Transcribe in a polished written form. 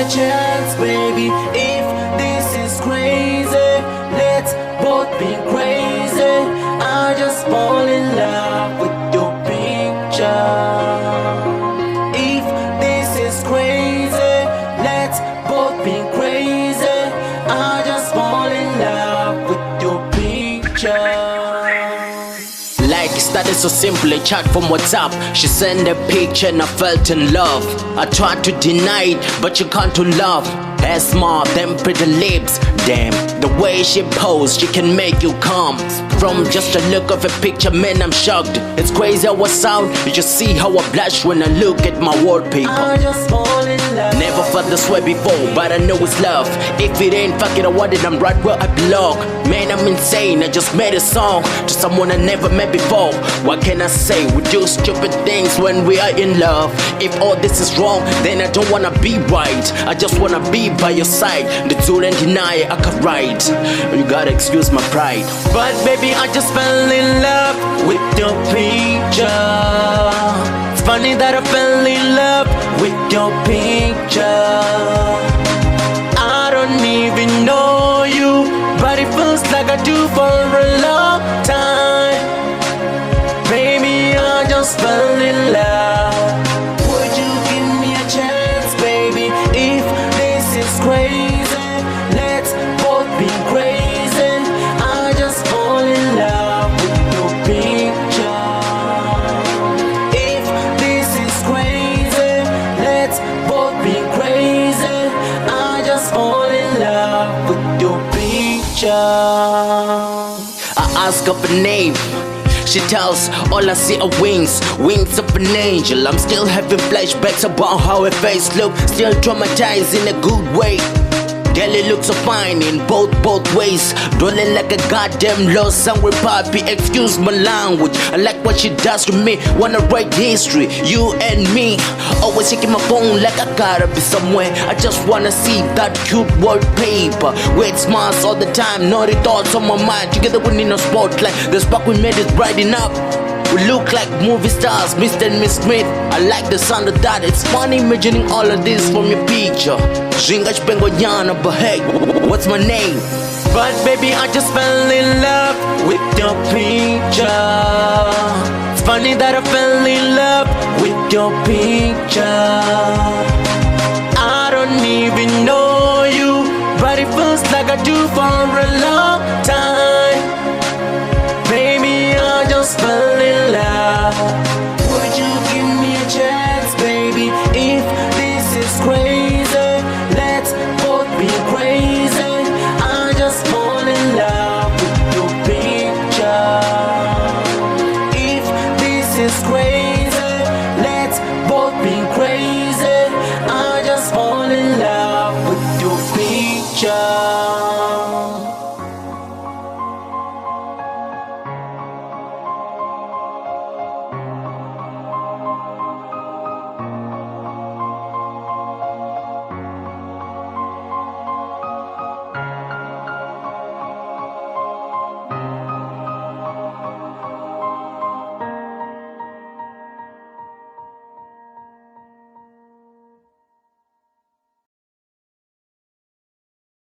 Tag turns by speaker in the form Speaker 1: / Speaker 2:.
Speaker 1: a chance, baby. If this is crazy, let's both be crazy. I just fall in love with your picture. If this is crazy, let's both be crazy. I just fall in love with your picture.
Speaker 2: Like it started so simply, chat from WhatsApp. She sent a picture and I felt in love. I tried to deny it, but you can't to love. Hair small, them pretty lips. Damn, the way she posed, she can make you come. From just a look of a picture, man, I'm shocked. It's crazy how I sound. You just see how I blush when I look at my wallpaper.
Speaker 1: I just fall in love.
Speaker 2: Never felt this way before, but I know it's love. If it ain't fucking, I want it, I'm right where I belong. Man, I'm insane, I just made a song to someone I never met before. What can I say? We do stupid things when we are in love. If all this is wrong, then I don't wanna be right. I just wanna be by your side. The truth and deny it, I could write. You gotta excuse my pride.
Speaker 1: But baby, I just fell in love with your picture. It's funny that I fell in love with your picture. I don't even know you, but it feels like I do for a long time. Baby, I just fell in love. Would you give me a chance, baby? If this is crazy, let's both be crazy. I just fall in love with your picture. If this is crazy, let's both be crazy. I just fall in love with your picture.
Speaker 2: I ask up a name. She tells, all I see are wings, wings of an angel. I'm still having flashbacks about how her face look, still traumatized in a good way. Girl, it looks so fine in both ways. Rolling like a goddamn lost hungry puppy. Excuse my language, I like what she does to me. Wanna write history, you and me. Always checking my phone like I gotta be somewhere. I just wanna see that cute wallpaper. Weird smiles all the time, naughty thoughts on my mind. Together we need no spotlight, the spark we made is brighten up. We look like movie stars, Mr. and Miss Smith. I like the sound of that. It's funny imagining all of this from your picture. Ringa Spengonyana, but hey, what's my name?
Speaker 1: But baby, I just fell in love with your picture. It's funny that I fell in love with your picture.